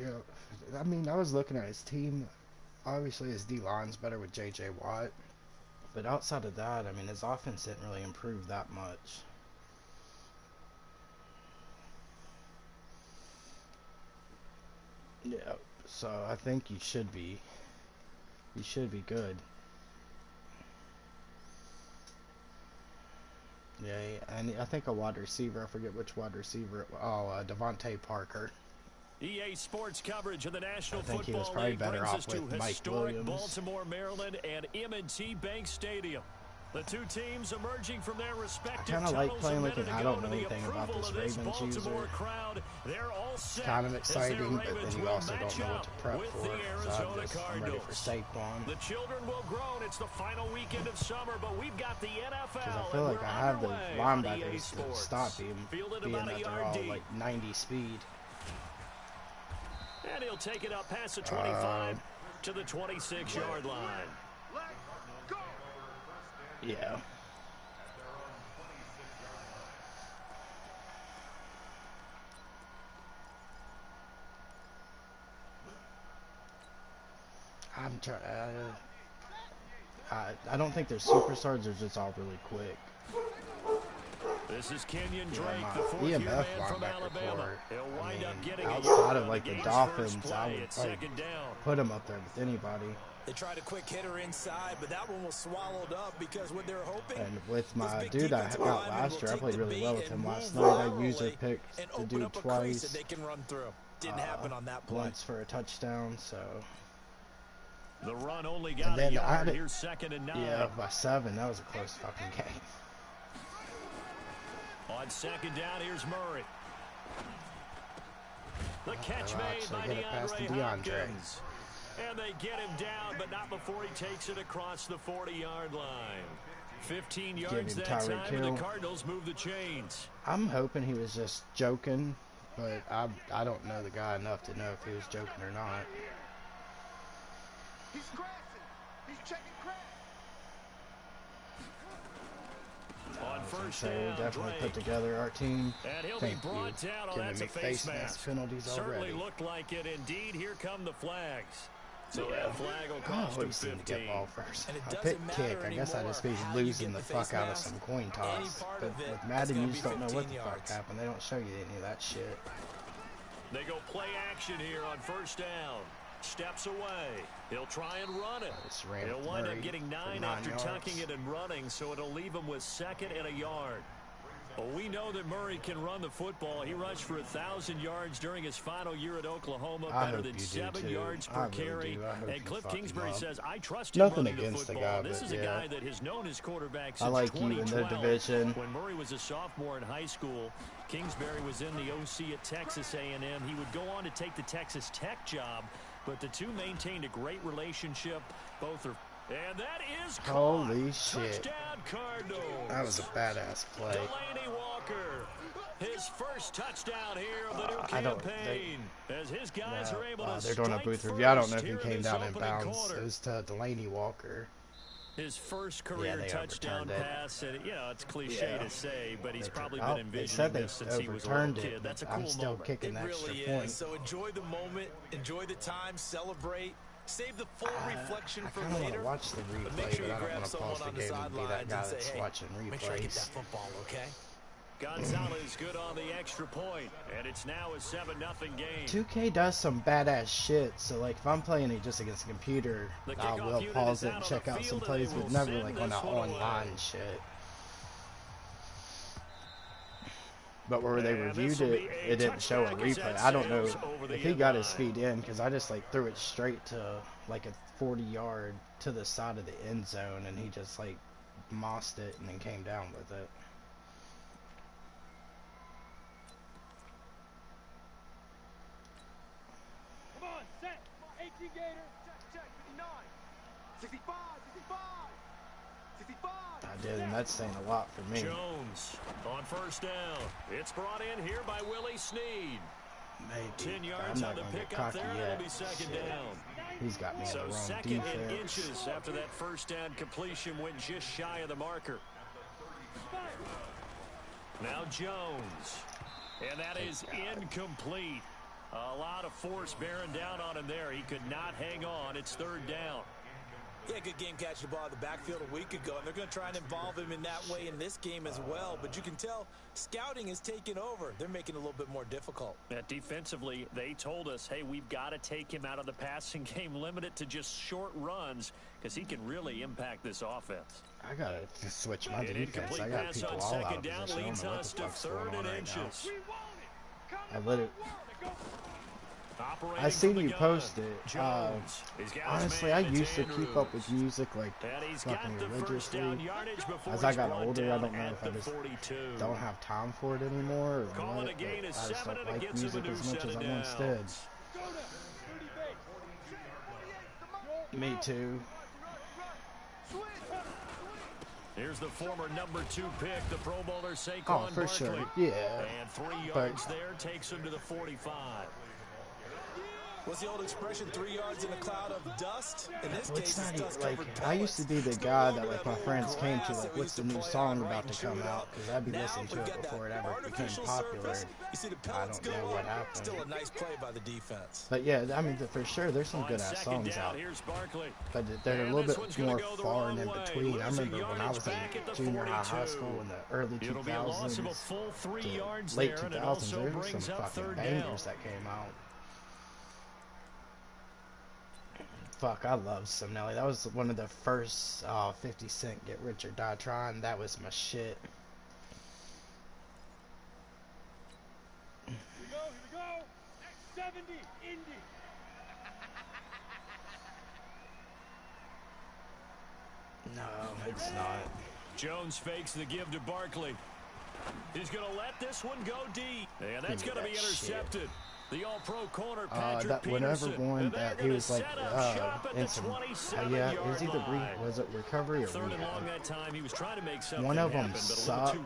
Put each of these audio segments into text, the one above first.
Yeah, I mean, I was looking at his team. Obviously, his D line's better with J.J. Watt, but outside of that, I mean, his offense didn't really improve that much. Yeah, so I think you should be good. Yeah, and I think a wide receiver. I forget which wide receiver. Devontae Parker. EA Sports coverage of the I National think he was Football probably League better brings us off to with Mike historic Williams. Baltimore, Maryland, and M&T Bank Stadium. The two teams emerging from their respective I kind of like tunnels a playing with minute him. I ago don't to know the anything about approval this of this Ravens Baltimore user. crowd. They're all It's set kind of as their exciting, but then Ravens you will also match don't know what up to prep with for. the So Arizona I'm ready for Cardinals. Saquon. The children will groan. It's the final weekend of summer, but we've got the NFL. Because I feel like I have the linebackers to stop him, being that they're all like 90 speed. And he'll take it up past the 25 to the 26-yard line. Yeah. I'm trying. I don't think they're superstars. They're just all really quick. This is Kenyon Drake, Yeah, the fourth-year EMF man from linebacker Alabama. core. He'll wind up getting Outside a of like the game's Dolphins, first I play would at second down. put him up there with anybody. They tried a quick hitter inside, but that one was swallowed up because what they're hoping. And with my dude I got last year, I played really well with him last night. I used a pick to do twice. That they can run through. Didn't happen on that play. Once for a touchdown, so. The run only got a yard. Here's 2nd and 9. Yeah, by 7. That was a close fucking game. On 2nd down, here's Murray. The catch made by DeAndre Hopkins. And they get him down, but not before he takes it across the 40-yard line. 15 yards that time, and the Cardinals move the chains. I'm hoping he was just joking, but I don't know the guy enough to know if he was joking or not. He's crashing. He's checking crash. On first so down, we definitely Drake. put together our team. And he'll Thank be brought you. down. Oh, Giving that's me a face mask. penalties Certainly already. looked like it. Indeed, here come the flags. So yeah. that flag will I cost him always seem 15. to get ball first. And it I doesn't pick matter kick. I guess I just be anymore how you losing get the the fuck face out of mask. some coin Any toss. part But of it, with it's Madden, gonna you be just don't know what 15 the fuck yards. happened. They don't show you any of that shit. They go play action here on first down. Steps away. He'll try and run it. He'll wind up getting 9 after tucking it and running, so it'll leave him with 2nd and a yard. Well, we know that Murray can run the football. He rushed for 1,000 yards during his final year at Oklahoma, better than 7 yards per carry. And Cliff Kingsbury says, I trust him running the football. This is a guy that has known his quarterback since 2012. When Murray was a sophomore in high school, Kingsbury was in the OC at Texas A&M. He would go on to take the Texas Tech job, but the two maintained a great relationship. Both are. And that is caught. Holy shit. Touchdown Cardinals. That was a badass play. Delaney Walker, his first touchdown here of the new campaign. As his guys are able to they're doing a booth review. I don't know if he came down in bounds. It was to Delaney Walker. His first career touchdown pass, and it's cliche to say, but he's probably been envisioning this since he was a little kid. That's a cool I'm still moment. kicking It extra really points. is. So enjoy the moment, enjoy the time, celebrate. Save the full reflection for I kind of want later. to watch the replay, But make sure you I don't grab want to pause someone the on the game and be that sidelines guy and say, that's hey, watching make sure I get that replays. football, okay? Gonzalez good on the extra point, and it's now a 7-0 game. 2K does some badass shit, so like if I'm playing it just against a computer, I will pause it and check out some plays, but never like on that online shit. But where they reviewed it, it didn't show a replay. I don't know if he got his feet in, because I just like threw it straight to like a 40-yard to the side of the end zone, and he just like mossed it and then came down with it. Come on, set. 18 Gator. Check, 59. 65, 65. 65. I did, and that's saying a lot for me. Jones on first down. It's brought in here by Willie Snead. Maybe. 10 yards on the pickup there, and it'll be 2nd down. He's got me in the wrong 2nd defense. and inches after that first down completion went just shy of the marker. Now Jones. And that is incomplete. A lot of force bearing down on him there. He could not hang on. It's 3rd down. Yeah, good game catching the ball in the backfield a week ago, and they're going to try and involve him in that way in this game as well. But you can tell scouting is taking over. They're making it a little bit more difficult. Defensively, they told us, hey, we've got to take him out of the passing game, limit it to just short runs, because he can really impact this offense. I got to switch my defense. I got people all out of position. I don't know what the fuck's going on right now. I literally... I seen you post it. Honestly, I used to keep up with music like fucking religiously. As I got older, I don't know if I just don't have time for it anymore or what. I just don't like music as much as I once did. Me too. Here's the former number 2 pick, the Pro Bowler Saquon Barkley. Oh, for sure, yeah. And 3 yards there takes him to the 45. What's the old expression, 3 yards in a cloud of dust? In this case, it's dust like, I used to be the guy that like my friends came to, like, what's the new song about to come out? Because I'd be listening to it before it ever became popular. I don't know what happened. Still a nice play by the defense. But yeah, I mean, for sure, there's some good ass songs out. But they're a little bit more far and in between. I remember when I was in junior high school in the early 2000s, to late 2000s, there were some fucking bangers that came out. Fuck, I love some Nelly. That was one of the first 50 Cent Get Rich or Die Trying. That was my shit. Here we go. 70, Indy. No, it's not. Jones fakes the give to Barkley. He's going to let this one go deep. And that's going to be intercepted. Shit. The all-pro corner, Patrick that whenever one that he was like in some yeah, it was either was it recovery or rehab? One of them sucked.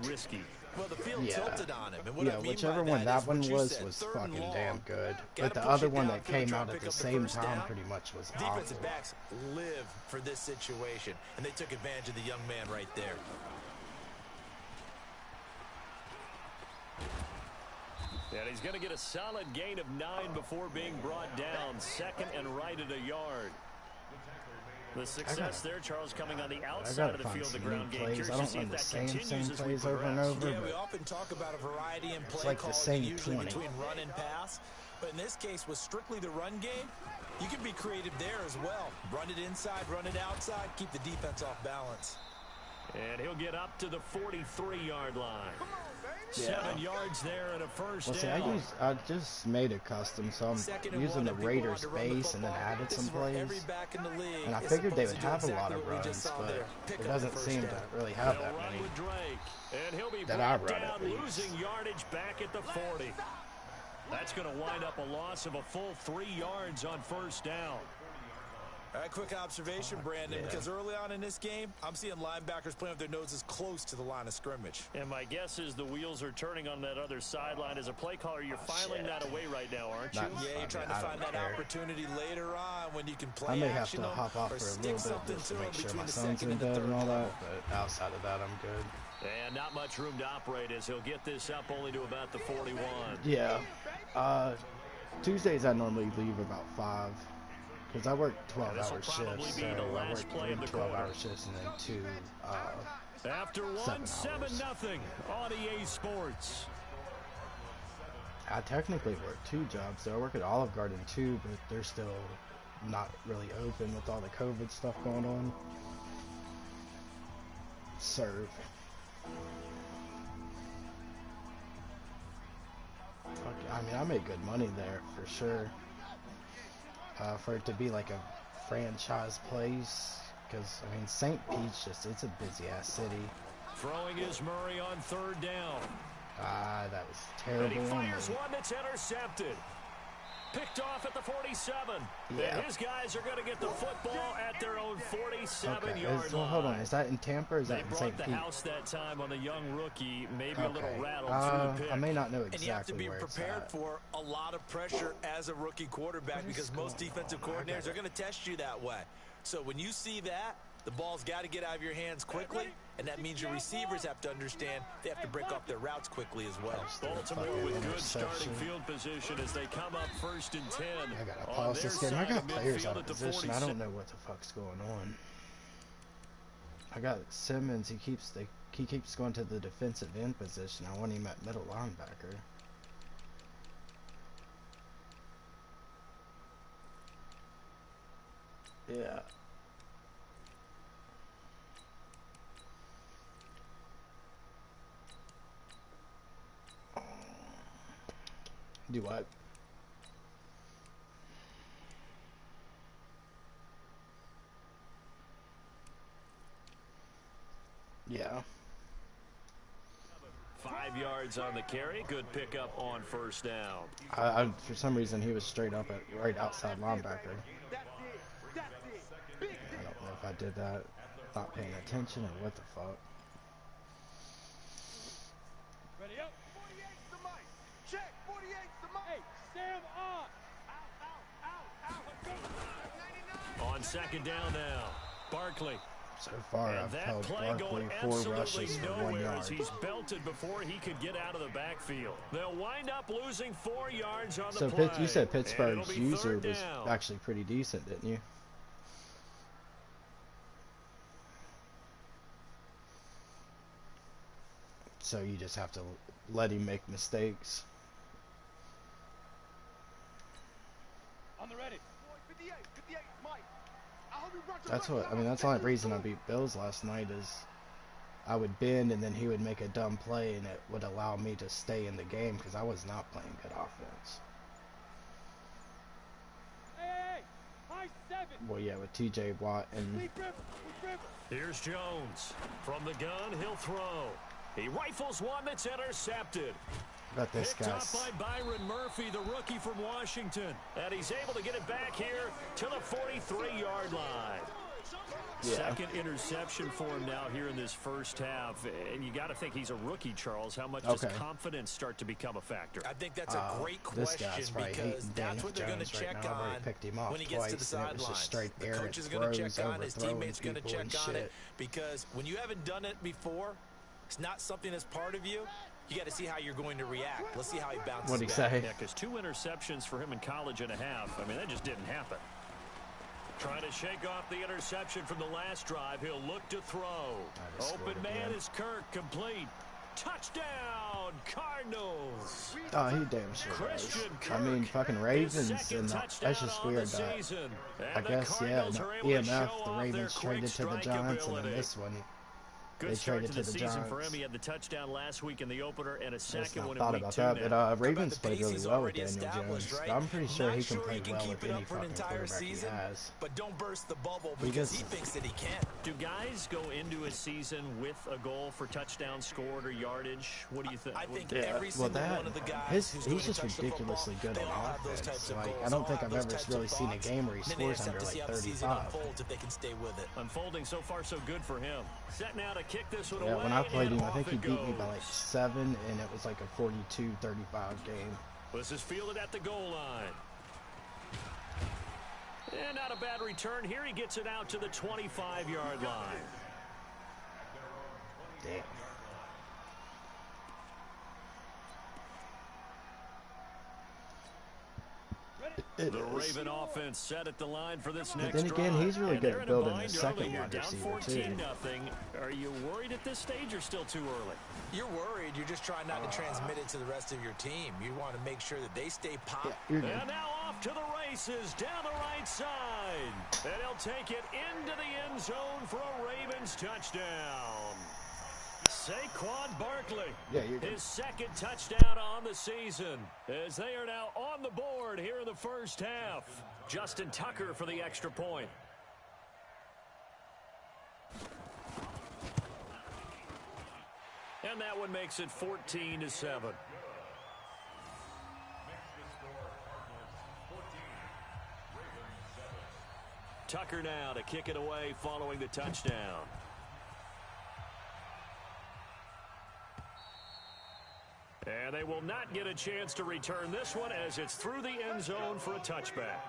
Well, the field tilted on him. And what yeah, whichever one that one was fucking damn good. But the other one that came out at the same time pretty much was awful. Defensive backs live for this situation, and they took advantage of the young man right there. And he's going to get a solid gain of 9 before being brought down. 2nd and right at a yard. The success there, Charles, coming on the outside of the field, the ground game. I don't run the same plays over and over. Yeah, we often talk about a variety in play like calling, usually between run and pass. But in this case, with strictly the run game, you can be creative there as well. Run it inside, run it outside, keep the defense off balance. And he'll get up to the 43-yard line. 7 yards there and a first down. I just made a custom, so I'm using the Raiders base and then added some plays. And I figured they would have a lot of runs, but it doesn't seem to really have that many that I run at least. Losing yardage back at the 40. That's going to wind up a loss of a full 3 yards on first down. All right, quick observation, Brandon, because early on in this game, I'm seeing linebackers playing with their noses close to the line of scrimmage. And my guess is the wheels are turning on that other sideline. As a play caller, you're filing that away right now, aren't you? Yeah, you're trying to find that opportunity later on when you can play I may have to hop off for a little bit just to make sure my son's in bed and all that, but outside of that, I'm good. And not much room to operate as he'll get this up only to about the 41. Yeah. Tuesdays, I normally leave about 5. Because I work 12-hour shifts, so I work 3 12-hour shifts and then 2 After 1, 7-0 on EA Sports. I technically work 2 jobs, so I work at Olive Garden too, but they're still not really open with all the COVID stuff going on. Serve. Fuck, I mean, I make good money there for sure. For it to be like a franchise place, because I mean St. Pete's it's a busy ass city. Throwing is Murray on 3rd down. That was terrible. And he fires one that's intercepted. Picked off at the 47. Yeah. And his guys are going to get the football at their own 47-yard line. Hold on, is that in Tampa or is that in St. Pete? They brought the house that time on the young rookie, maybe a little rattled through the pick. I may not know exactly and you have to be where prepared for a lot of pressure as a rookie quarterback because most defensive coordinators are going to test you that way. So when you see that, The ball's got to get out of your hands quickly, and that means your receivers have to understand they have to break off their routes quickly as well. Baltimore with good starting field position as they come up 1st and 10. I got to pause this game. I got players out of position. I don't know what the fuck's going on. I got Simmons. He keeps going to the defensive end position. I want him at middle linebacker. Yeah. Do what? Yeah. 5 yards on the carry. Good pickup on 1st down. For some reason, he was straight up at right outside linebacker. I don't know if I did that, not paying attention, or what the fuck. Ready up. 48's the mic. Check. 48's the mic. Hey, Sam on. Out. On 2nd down now, Barkley. So far, I've held Barkley 4 rushes for 1 yard. He's belted before he could get out of the backfield. They'll wind up losing 4 yards on the play. So you said Pittsburgh's user was actually pretty decent, didn't you? So you just have to let him make mistakes. On the ready. 58, Mike. That's what I mean. That's the only reason I beat Bills last night is I would bend and then he would make a dumb play and it would allow me to stay in the game because I was not playing good offense. Hey, high 7. Well, yeah, with T.J. Watt and here's Jones from the gun. He'll throw. He rifles one that's intercepted. But this Picked guy's up by Byron Murphy, the rookie from Washington. And he's able to get it back here to the 43-yard line. Yeah. Second interception for him now here in this 1st half. And you got to think he's a rookie, Charles. How much does confidence start to become a factor? I think that's a great question because that's what they're going to check on when he gets to the sidelines. The coach is going to check on, his teammates going to check on it. Because when you haven't done it before, it's not something that's part of you. You got to see how you're going to react. Let's see how he bounces back. What'd he say? Yeah, because 2 interceptions for him in college and a half. I mean, that just didn't happen. Trying to shake off the interception from the last drive. He'll look to throw. Open man is Kirk, complete. Touchdown, Cardinals. Oh, he damn sure does. I mean, fucking Ravens, and that's just weird that, I guess, yeah, EMF, the Ravens traded to the Giants, and then this one, Good start to the season for him. He had the touchdown last week in the opener and a second one in week 2. I thought about that, but Ravens played really well with Daniel Jones. Right? I'm pretty sure he can play well with any fucking quarterback he has. But don't burst the bubble because he thinks that he can. Do guys go into a season with a goal for touchdown scored or yardage? What do you think? I think every single one of the guys he's just ridiculously good on offense. Like, I don't think I've ever really seen a game where he scores under like 35. If they can stay with it. Unfolding so far so good for him. Set now to kick this one away. When I played him, I think he beat me by like 7, and it was like a 42-35 game. This is fielded at the goal line. And not a bad return. Here he gets it out to the 25-yard line. Damn. The Raven offense set at the line for this next drive. Then again, he's really good at building the second wide receiver, too. Are you worried at this stage or still too early? You're worried. You're just trying not to transmit it to the rest of your team. You want to make sure that they stay popped. Yeah, and now off to the races down the right side. And he'll take it into the end zone for a Ravens touchdown. Saquon Barkley, his second touchdown on the season, as they are now on the board here in the 1st half. Justin Tucker for the extra point. And that one makes it 14-7. Tucker now to kick it away following the touchdown. And they will not get a chance to return this one as it's through the end zone for a touchback.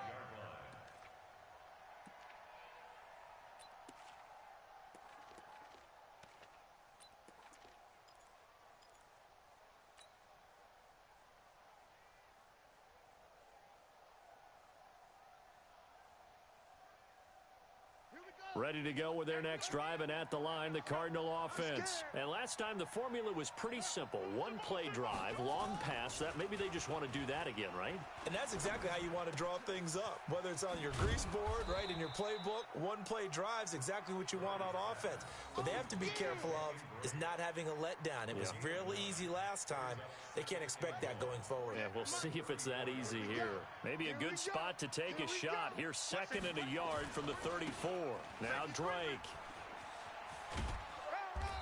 Ready to go with their next drive, and at the line, the Cardinal offense. And last time, the formula was pretty simple. One-play drive, long pass. That maybe they just want to do that again, right? And that's exactly how you want to draw things up. Whether it's on your grease board, right, in your playbook, one-play drive's exactly what you want on offense. What they have to be careful of is not having a letdown. It was real easy last time. They can't expect that going forward. Yeah, we'll see if it's that easy here. Maybe a good spot to take a shot. Here's 2nd and a yard from the 34. Now Drake.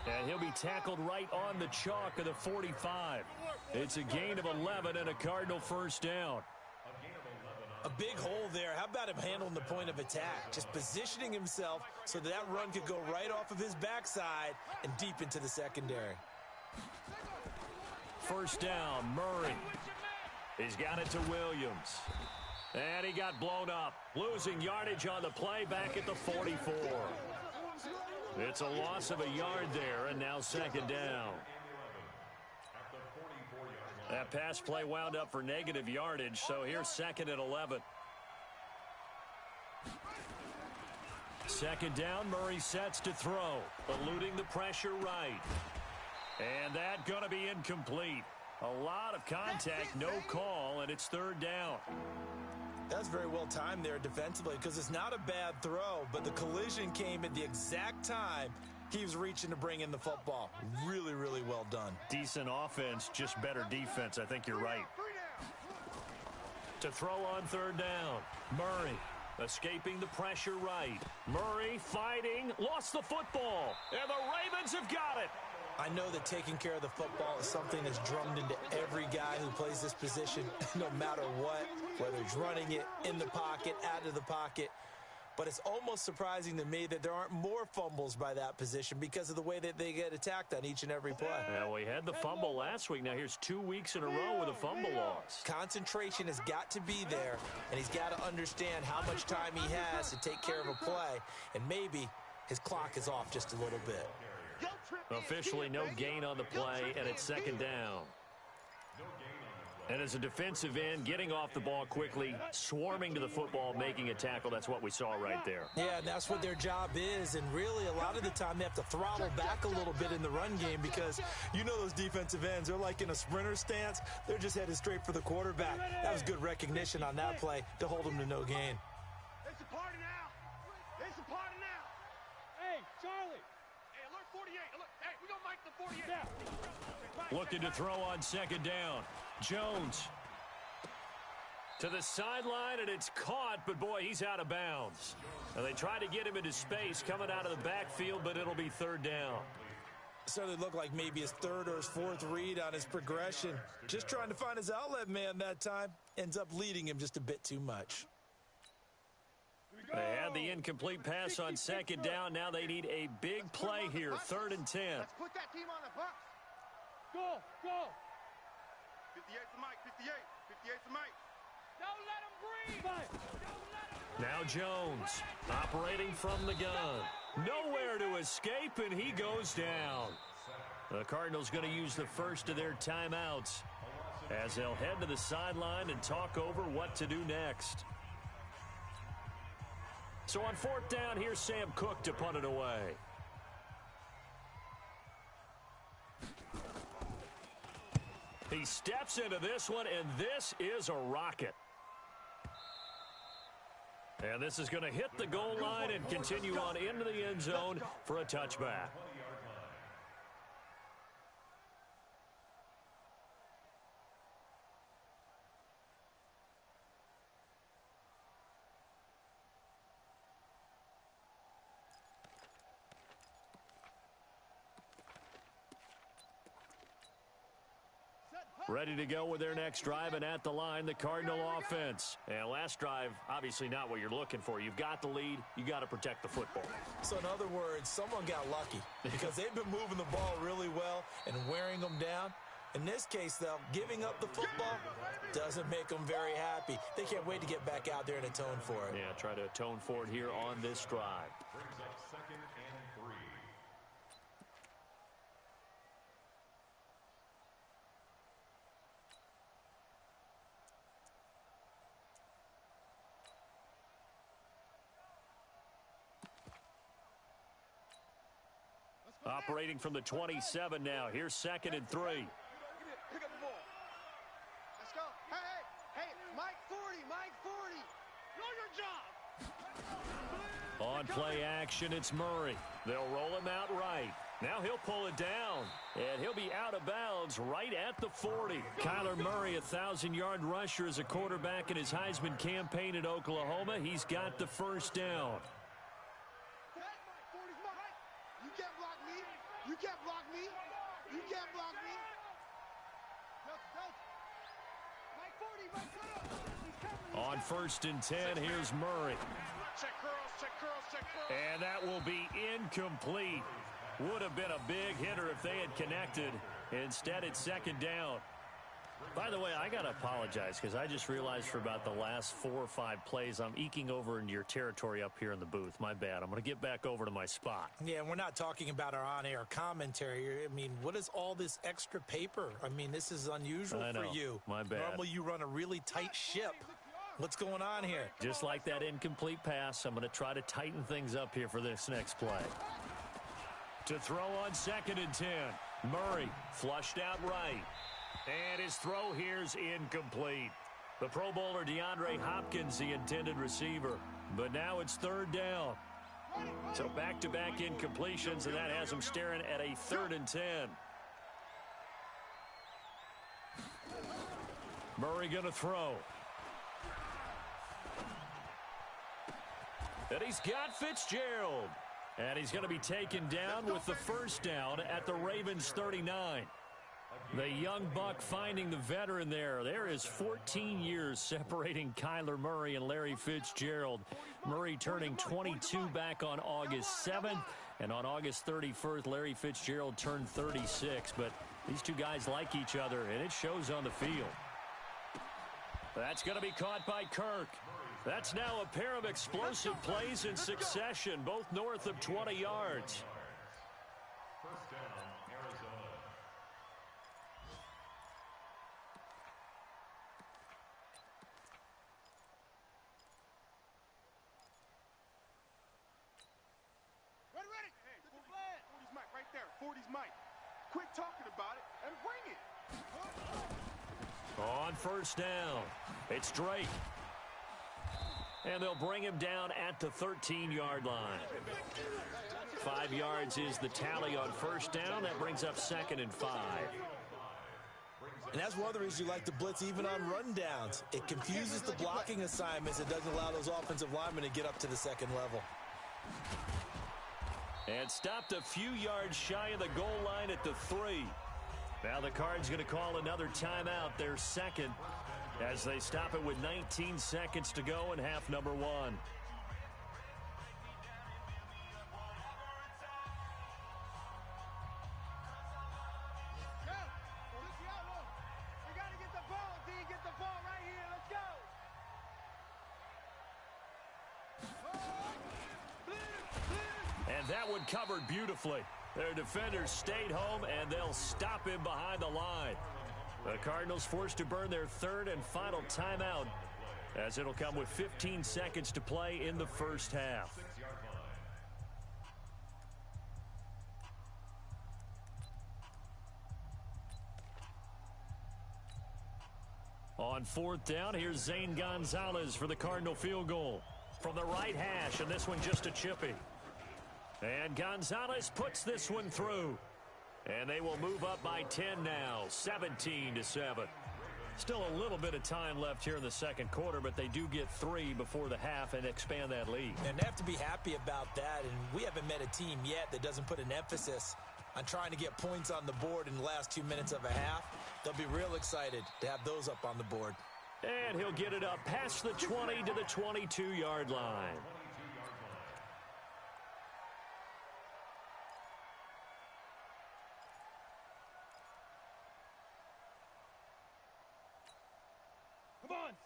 And he'll be tackled right on the chalk of the 45. It's a gain of 11 and a Cardinal first down. A big hole there. How about him handling the point of attack? Just positioning himself so that run could go right off of his backside and deep into the secondary. First down, Murray. He's got it to Williams. And he got blown up. Losing yardage on the play back at the 44. It's a loss of a yard there, and now 2nd down. That pass play wound up for negative yardage, so here's 2nd and 11. 2nd down, Murray sets to throw, eluding the pressure right. And that going to be incomplete. A lot of contact, no call, and it's 3rd down. That's very well timed there defensively because it's not a bad throw, but the collision came at the exact time he was reaching to bring in the football. Really, really well done. Decent offense, just better defense. I think you're right. To throw on 3rd down, Murray escaping the pressure right. Murray fighting, lost the football, and the Ravens have got it. I know that taking care of the football is something that's drummed into every guy who plays this position, no matter what, whether he's running it, in the pocket, out of the pocket. But it's almost surprising to me that there aren't more fumbles by that position because of the way that they get attacked on each and every play. Yeah, we had the fumble last week. Now here's 2 weeks in a row with a fumble loss. Concentration has got to be there, and he's got to understand how much time he has to take care of a play, and maybe his clock is off just a little bit. Officially no gain on the play, and it's 2nd down. And as a defensive end, getting off the ball quickly, swarming to the football, making a tackle, that's what we saw right there. Yeah, and that's what their job is, and really a lot of the time they have to throttle back a little bit in the run game because you know those defensive ends, they're like in a sprinter stance. They're just headed straight for the quarterback. That was good recognition on that play to hold them to no gain. It's a party now. It's a party now. Hey, Charlie. Hey, alert 48. Alert. Hey, we're going to mic the 48. Yeah. Looking to throw on 2nd down. Jones to the sideline, and it's caught, but boy, he's out of bounds. Now they try to get him into space coming out of the backfield, but it'll be 3rd down. Certainly looked like maybe his 3rd or his 4th read on his progression. Just trying to find his outlet man that time. Ends up leading him just a bit too much. They had the incomplete pass on 2nd down. Now they need a big play here, 3rd and 10. Let's put that team on the box. Go, go. 58's the mic, 58. 58's the mic. Don't let him breathe. Don't let him breathe. Now Jones operating from the gun. Nowhere to escape, and he goes down. The Cardinals going to use the first of their timeouts as they'll head to the sideline and talk over what to do next. So on 4th down, here's Sam Cook to punt it away. He steps into this one, and this is a rocket. And this is going to hit the goal line and continue on into the end zone for a touchback. Ready to go with their next drive, and at the line, the Cardinal offense. And last drive, obviously not what you're looking for. You've got the lead. You got to protect the football. So in other words, someone got lucky because they've been moving the ball really well and wearing them down. In this case, though, giving up the football doesn't make them very happy. They can't wait to get back out there and atone for it. Yeah, try to atone for it here on this drive. Brings up 2nd and 3. Operating from the 27 now. Here's 2nd and 3. Pick up the ball. Let's go. Hey, Mike 40, Mike 40. Know your job. On play action, it's Murray. They'll roll him out right. Now he'll pull it down, and he'll be out of bounds right at the 40. Kyler Murray, a 1,000-yard rusher as a quarterback in his Heisman campaign at Oklahoma. He's got the first down. You can't block me. You can't block me. You can't block me. On 1st and 10, here's Murray. Check curls, check curls, check curls. And that will be incomplete. Would have been a big hitter if they had connected. Instead, it's 2nd down. By the way, I got to apologize because I just realized for about the last 4 or 5 plays, I'm eking over into your territory up here in the booth. My bad. I'm going to get back over to my spot. Yeah, we're not talking about our on-air commentary. I mean, what is all this extra paper? I mean, this is unusual for you. My bad. Normally, you run a really tight ship. What's going on here? Just like that incomplete pass, I'm going to try to tighten things up here for this next play. To throw on 2nd and 10. Murray flushed out right. And his throw here's incomplete. The Pro Bowler DeAndre Hopkins, the intended receiver. But now it's 3rd down. So back-to-back incompletions, and that has him staring at a 3rd and 10. Murray going to throw. And he's got Fitzgerald. And he's going to be taken down with the first down at the Ravens 39. The young buck finding the veteran there. There is 14 years separating Kyler Murray and Larry Fitzgerald. Murray turning 22 back on August 7th. And on August 31st, Larry Fitzgerald turned 36. But these two guys like each other, and it shows on the field. That's going to be caught by Kirk. That's now a pair of explosive plays in succession, both north of 20 yards. First down, Arizona. Ready. Hey, 40's Mike right there. 40's Mike. Quit talking about it and bring it. On first down, it's Drake. And they'll bring him down at the 13-yard line. 5 yards is the tally on first down. That brings up 2nd and 5. And that's one of the reasons you like to blitz even on rundowns. It confuses the blocking assignments. It doesn't allow those offensive linemen to get up to the 2nd level. And stopped a few yards shy of the goal line at the 3. Now the Cards going to call another timeout, their 2nd, as they stop it with 19 seconds to go in half number 1. And that one covered beautifully. Their defenders stayed home, and they'll stop him behind the line. The Cardinals forced to burn their 3rd and final timeout, as it'll come with 15 seconds to play in the first half. On 4th down, here's Zane Gonzalez for the Cardinal field goal. From the right hash, and this one just a chippy. And Gonzalez puts this one through. And they will move up by 10 now, 17-7. Still a little bit of time left here in the second quarter, but they do get 3 before the half and expand that lead. And they have to be happy about that, and we haven't met a team yet that doesn't put an emphasis on trying to get points on the board in the last 2 minutes of a half. They'll be real excited to have those up on the board. And he'll get it up past the 20 to the 22-yard line.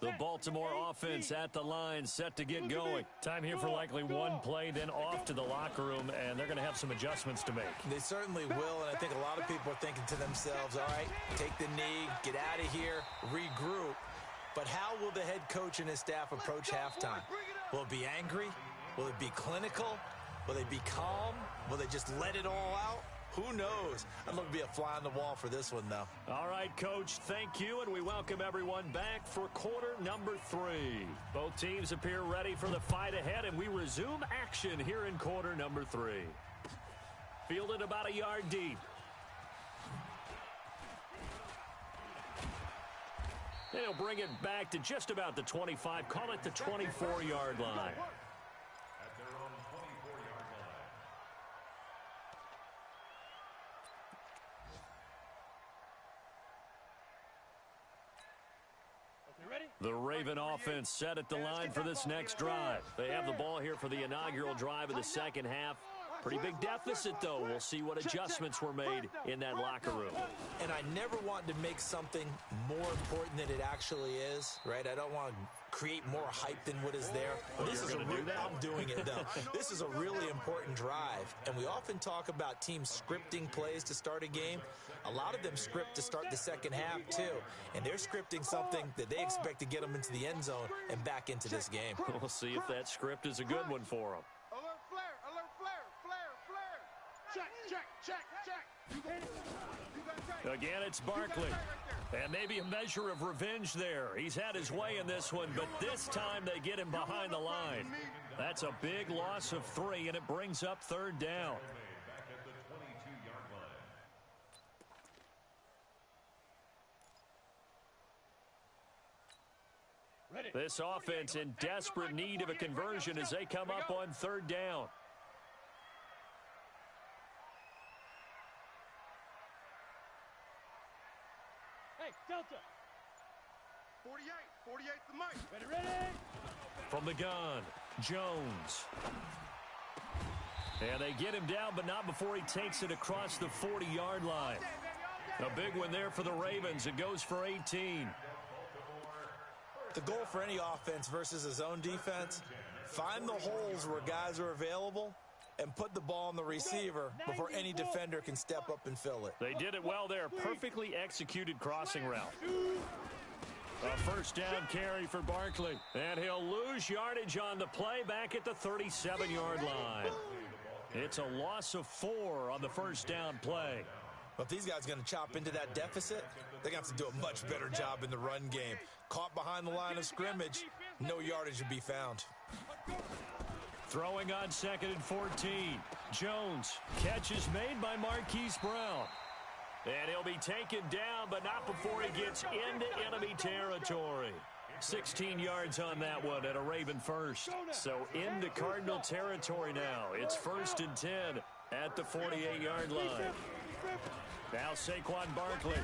The Baltimore offense at the line, set to get going. Time here for likely one play, then off to the locker room, and they're going to have some adjustments to make. They certainly will, and I think a lot of people are thinking to themselves, all right, take the knee, get out of here, regroup. But how will the head coach and his staff approach halftime? Will it be angry? Will it be clinical? Will they be calm? Will they just let it all out? Who knows? I'd love to be a fly on the wall for this one, though. All right, Coach, thank you, and we welcome everyone back for quarter number 3. Both teams appear ready for the fight ahead, and we resume action here in quarter number 3. Fielded about a yard deep. And he'll bring it back to just about the 25, call it the 24-yard line. At their own 24-yard line. The Raven offense set at the line for this next drive. They have the ball here for the inaugural drive of the second half. Pretty big deficit, though. We'll see what adjustments were made in that locker room. And I never want to make something more important than it actually is, right? I don't want to create more hype than what is there. This is I'm doing it, though. This is a really important drive. And we often talk about teams scripting plays to start a game. A lot of them script to start the second half, too. And they're scripting something that they expect to get them into the end zone and back into this game. We'll see if that script is a good one for them. Alert flare, check. Again, it's Barkley. And maybe a measure of revenge there. He's had his way in this one, but this time they get him behind the line. That's a big loss of 3, and it brings up third down. Back at the 22-yard line. This offense in desperate need of a conversion as they come up on third down. Hey, Delta. 48 the mic. Ready. From the gun, Jones. And they get him down, but not before he takes it across the 40-yard line. A big one there for the Ravens. It goes for 18. The goal for any offense versus a zone defense, find the holes where guys are available and put the ball on the receiver before any defender can step up and fill it. They did it well there. Perfectly executed crossing route. A first down carry for Barkley. And he'll lose yardage on the play back at the 37-yard line. It's a loss of 4 on the first down play. But if these guys are going to chop into that deficit, they're going to have to do a much better job in the run game. Caught behind the line of scrimmage, no yardage to be found. Throwing on 2nd and 14. Jones. Catch is made by Marquise Brown. And he'll be taken down, but not before he gets into enemy territory. 16 yards on that one at a Raven first. So into Cardinal territory now. It's 1st and 10 at the 48-yard line. Now Saquon Barkley.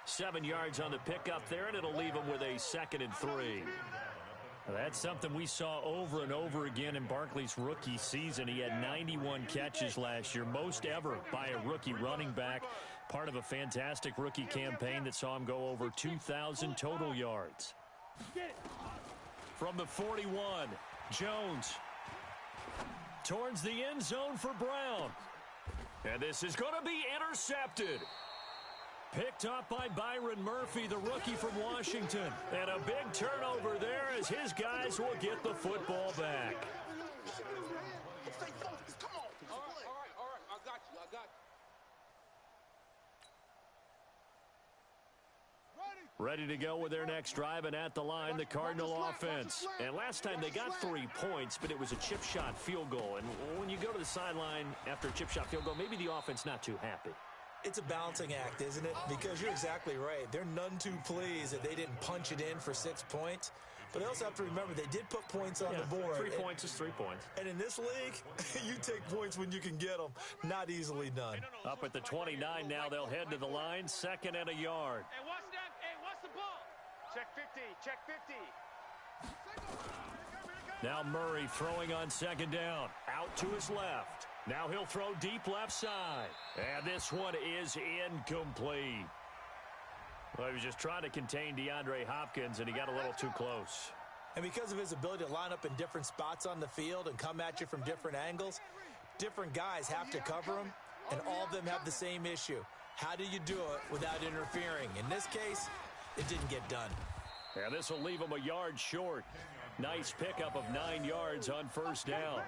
7 yards on the pickup there, and it'll leave him with a 2nd and 3. That's something we saw over and over again in Barkley's rookie season. He had 91 catches last year, most ever by a rookie running back. Part of a fantastic rookie campaign that saw him go over 2,000 total yards. From the 41, Jones towards the end zone for Brown. And this is going to be intercepted. Picked up by Byron Murphy, the rookie from Washington. And a big turnover there as his guys will get the football back. Stay focused. Come on. All right. I got you. Ready to go with their next drive, and at the line, the Cardinal offense. And last time they got 3 points, but it was a chip shot field goal. And when you go to the sideline after a chip shot field goal, maybe the offense not too happy. It's a balancing act, isn't it? Because you're exactly right. They're none too pleased that they didn't punch it in for 6 points. But they also have to remember they did put points on the board. 3 points is 3 points. And in this league, you take points when you can get them. Not easily done. Up at the 29 now, they'll head to the line. 2nd and a yard. Hey, what's that? Hey, what's the ball? Check 50. Now Murray throwing on 2nd down. Out to his left. Now he'll throw deep left side. And this one is incomplete. Well, he was just trying to contain DeAndre Hopkins, and he got a little too close. And because of his ability to line up in different spots on the field and come at you from different angles, different guys have to cover him, and all of them have the same issue. How do you do it without interfering? In this case, it didn't get done. And this will leave him a yard short. Nice pickup of 9 yards on first down.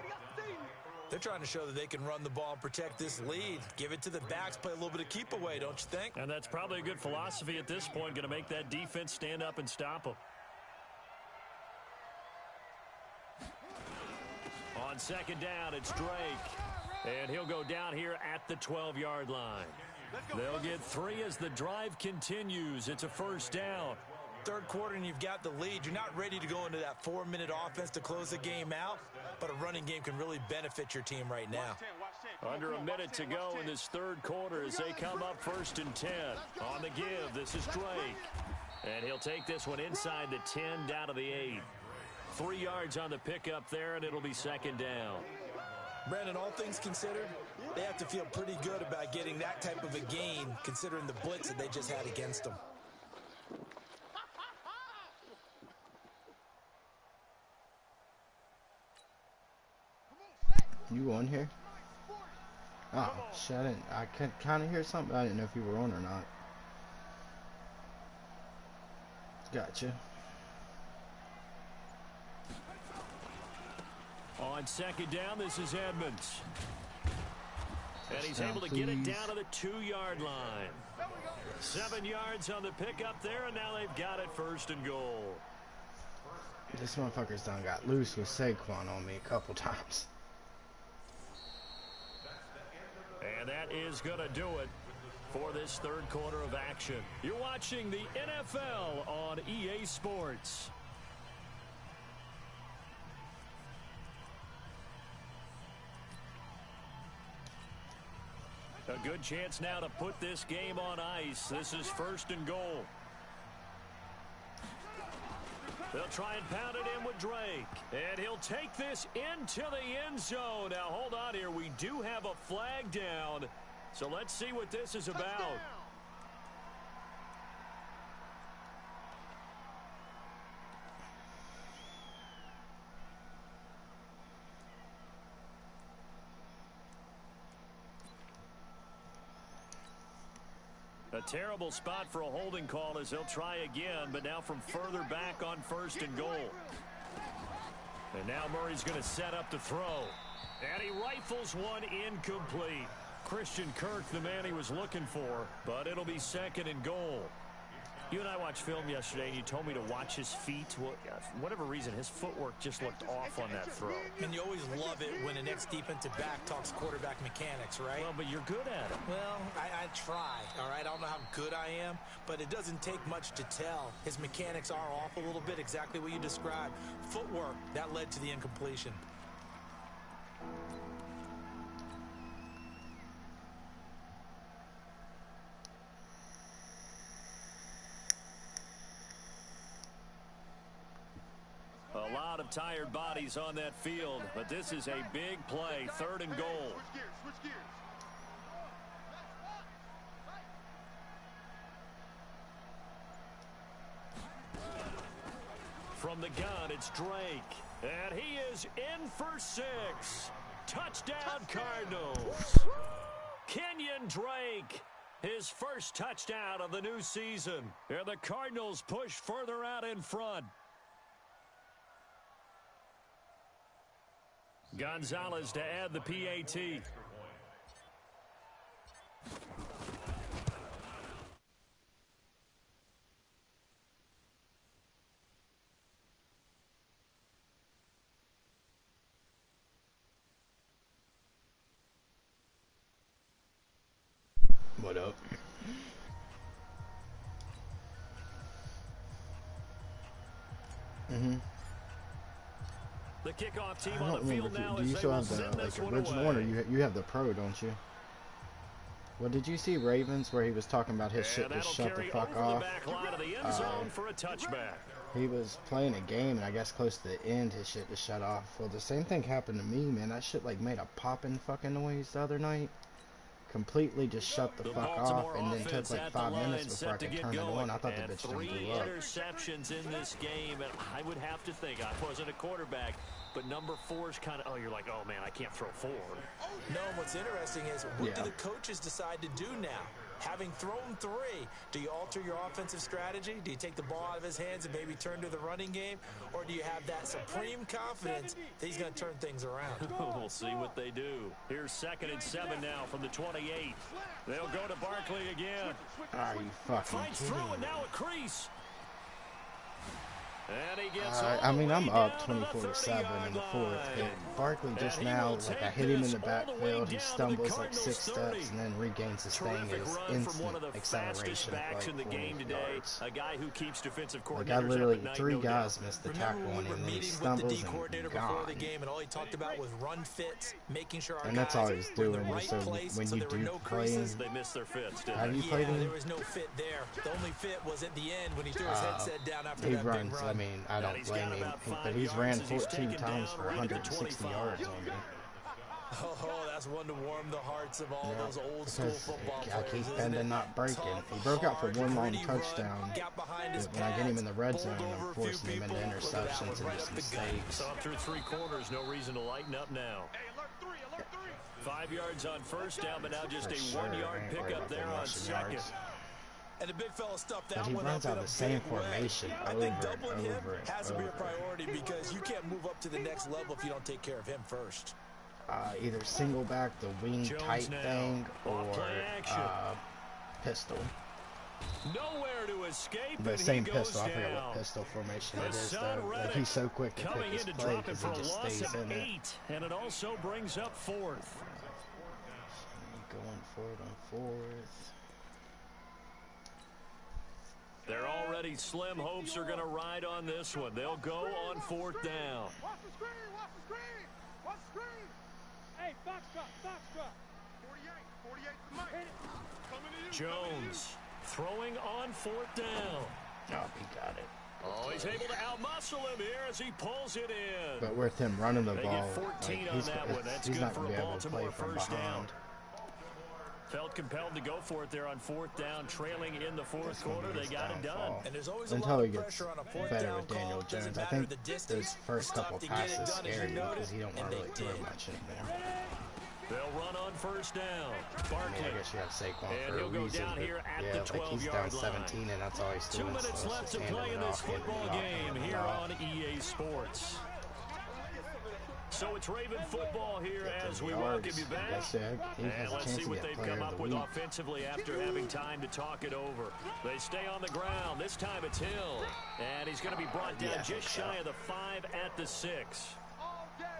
They're trying to show that they can run the ball and protect this lead. Give it to the backs, play a little bit of keep away, don't you think? And that's probably a good philosophy at this point, going to make that defense stand up and stop them. On second down, it's Drake. And he'll go down here at the 12-yard line. They'll get 3 as the drive continues. It's a first down. Third quarter and you've got the lead. You're not ready to go into that 4-minute offense to close the game out, but a running game can really benefit your team right now. Under a minute to go in this third quarter as they come up 1st and 10. On the give, this is Drake. And he'll take this one inside the 10 down to the 8. 3 yards on the pickup there, and it'll be second down. Brandon, all things considered, they have to feel pretty good about getting that type of a gain considering the blitz that they just had against them. You on here? Oh, shit, I could kind of hear something. I didn't know if you were on or not. Gotcha. On second down, this is Edmonds. And he's down, able to get it down to the 2-yard line. 7 yards on the pickup there, and now they've got it 1st and goal. This motherfucker's done got loose with Saquon on me a couple times. And that is going to do it for this third quarter of action. You're watching the NFL on EA Sports. A good chance now to put this game on ice. This is 1st and goal. They'll try and pound it in with Drake. And he'll take this into the end zone. Now, hold on here. We do have a flag down. So let's see what this is about. A terrible spot for a holding call as they'll try again, but now from further back on 1st and goal. And now Murray's going to set up to throw. And he rifles one incomplete. Christian Kirk, the man he was looking for, but it'll be 2nd and goal. You and I watched film yesterday, and you told me to watch his feet. Well, for whatever reason, his footwork just looked off on that throw. And you always love it when the next defensive back talks quarterback mechanics, right? Well, but you're good at it. Well, I try, all right? I don't know how good I am, but it doesn't take much to tell. His mechanics are off a little bit, exactly what you described. Footwork, that led to the incompletion. A lot of tired bodies on that field, but this is a big play, 3rd and goal. Switch gears. From the gun, it's Drake. And he is in for 6. Touchdown, Cardinals. Kenyon Drake, his first touchdown of the new season. And the Cardinals push further out in front. Gonzalez to add the PAT. What up? The kickoff team on the field now. Do you still have the original one, or you have the pro, don't you? Well, did you see Ravens where he was talking about his shit to shut the fuck off? For a touchback. He was playing a game, and I guess close to the end, his shit just shut off. Well, the same thing happened to me, man. That shit like made a popping fucking noise the other night. Completely just shut the fuck off, and then took like 5 minutes before I could turn it on. I thought the bitch done blew up. 3 interceptions in this game, and I would have to think, I wasn't a quarterback, but number 4 is kind of, oh, you're like, oh man, I can't throw 4. No, what's interesting is, what do the coaches decide to do now? Having thrown 3, do you alter your offensive strategy? Do you take the ball out of his hands and maybe turn to the running game? Or do you have that supreme confidence that he's going to turn things around? We'll see what they do. Here's 2nd and 7 now from the 28. They'll go to Barkley again. Are you fucking Finds kidding through me? and now a crease. And he gets I mean, I'm up 24-7 in the 4th. Barkley just now, like, I hit him in the backfield. He stumbles like 6 steps and then regains his thing. His instant acceleration of like 40 yards. A guy who keeps defensive Like, I literally, 3 guys missed the tackle on him, and he stumbles and gone. The game, and all he talked about was run fits, making sure our And that's all he's doing. So when you do play him, they missed their fits. have you played him? There was no fit there. The only fit was at the end when he threw his headset down after he that runs, big run. I mean, I don't blame him, but he's ran 14 times for 160 yards on me. Oh, that's one to warm the hearts of all those old school football I players. keep bending, not breaking. He broke out for 1 long touchdown. But when I get him in the red zone, I'm forcing him into interceptions and just mistakes. So through 3 quarters, no reason to lighten up now. 5 yards on 1st down, but now just a 1-yard pickup there on 2nd. And the big fella stuffed that But he one runs up out in the a same big way. formation I over think and doubling him over and has to be a over. priority because you can't move up to the next level if you don't take care of him first. Either single back, the wing tight thing, or pistol. Nowhere to escape. The same pistol. I forget what pistol formation it is, though. Like, he's so quick to pick his play because he just stays in it. And it also brings up 4th. Going for it on 4th. They're already slim hopes are going to ride on this one. They'll go on 4th down. Watch the screen! Watch the screen! Watch the screen! Hey, box drop! 48 to Mike. Coming to you. Jones throwing on 4th down. Oh, he got it. Oh, he's able to outmuscle him here as he pulls it in. But with him running the They ball, get 14 like, on that one. That's he's good not for going to a be able to play Baltimore from first down. behind. Felt compelled to go for it there on 4th down, trailing in the 4th quarter. They got it done. And there's always Until a lot he of gets pressure on a 4th better down with Daniel call. Jones. I think those first couple passes scared me because he don't want to really throw much anymore. They'll run on 1st down. I mean, I guess you have Saquon for a reason, but yeah, like he's down 17 and that's all he's doing. 2 minutes so left to handing play it in this off, handing football it off, game handing it here off. on EA Sports. So it's Raven football here as we welcome you back. And let's see what they've come up with offensively after having time to talk it over. They stay on the ground. This time it's Hill. And he's going to be brought down just shy of the 5 at the 6.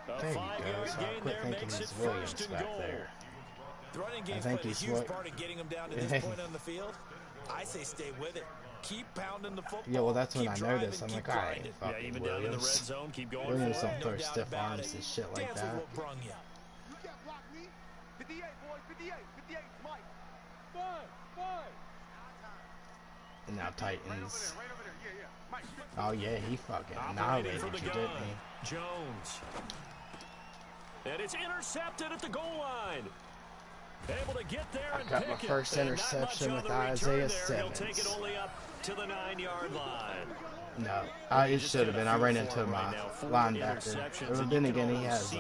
A 5-yard gain there makes it 1st and goal. The running game's played a huge part of getting him down to this point on the field. I say stay with it. Keep pounding the football. Yeah, well, that's when I noticed. I'm like, all right, fucking even down in the red Williams. zone, keep going Williams for don't it. throw stiff arms and shit like that. You can't block me. 58, boys. 58. 58. Mike. Five. And now Titans. Right over there. Yeah. Mike. Oh yeah, he fucking annihilated you, didn't he? Jones. And it's intercepted at the goal line. Able to get there and got my pick first it. interception with And not much on the Isaiah return there. He'll take it Simmons. only up to the 9-yard line. No, it should have been. I ran into my linebacker. But then again, he has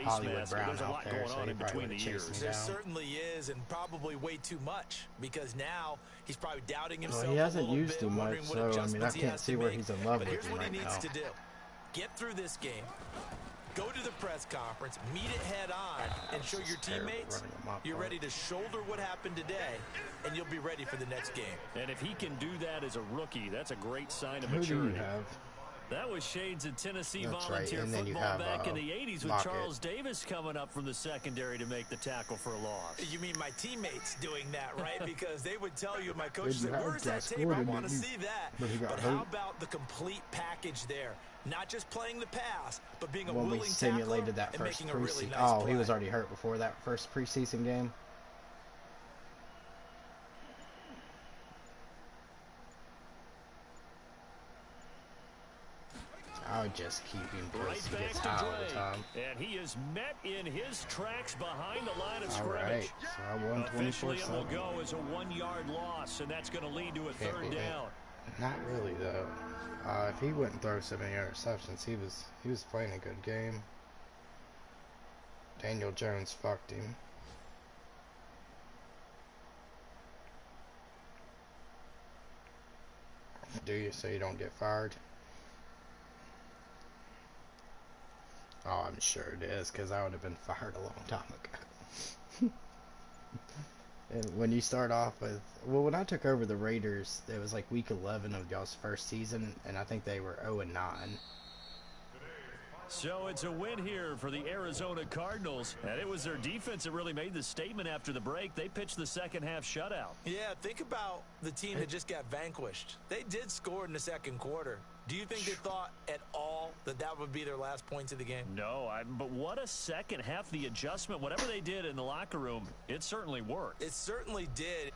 Hollywood Brown out there, so he probably would have chased me There down. certainly is, and probably way too much, because now he's probably doubting himself. Well, he hasn't a little used bit, him much, wondering what so I mean, I adjustments he can't has see to where make. he's in love But with here's him what right he needs now. to do. Get through this game. Go to the press conference, meet it head on, and show your teammates you're ready to shoulder what happened today, and you'll be ready for the next game. And if he can do that as a rookie, that's a great sign of Who do maturity. you have? That was shades of Tennessee That's volunteer right, and then you football have, back in the 80s with Lockett. Charles Davis coming up from the secondary to make the tackle for a loss. You mean my teammates doing that, right? Because they would tell you, my coach Didn't said, have where's that Josh tape? I Gordon, want to didn't he? see that. But he got But hurt. how about the complete package there? Not just playing the pass, but being a When we willing simulated that tackler first and making a really preseason. nice Oh, he was play. already hurt before that first preseason game. I would just keep him because he gets high all the time. And he is met in his tracks behind the line of All scrimmage. right, so I won Officially, it will 24-7. go as a 1-yard loss, and that's going to lead to a Can't third beat me. down. Not really though. If he wouldn't throw so many interceptions, he was playing a good game. Daniel Jones fucked him. do you, so you don't get fired? Oh, I'm sure it is, because I would have been fired a long time ago. And when you start off with, well, when I took over the Raiders, it was like week 11 of y'all's first season, and I think they were 0-9. So it's a win here for the Arizona Cardinals, and it was their defense that really made the statement after the break. They pitched the second half shutout. Yeah, think about the team that just got vanquished. They did score in the second quarter. Do you think they thought at all that that would be their last points of the game? No, but what a second half. The adjustment, whatever they did in the locker room, it certainly worked. It certainly did.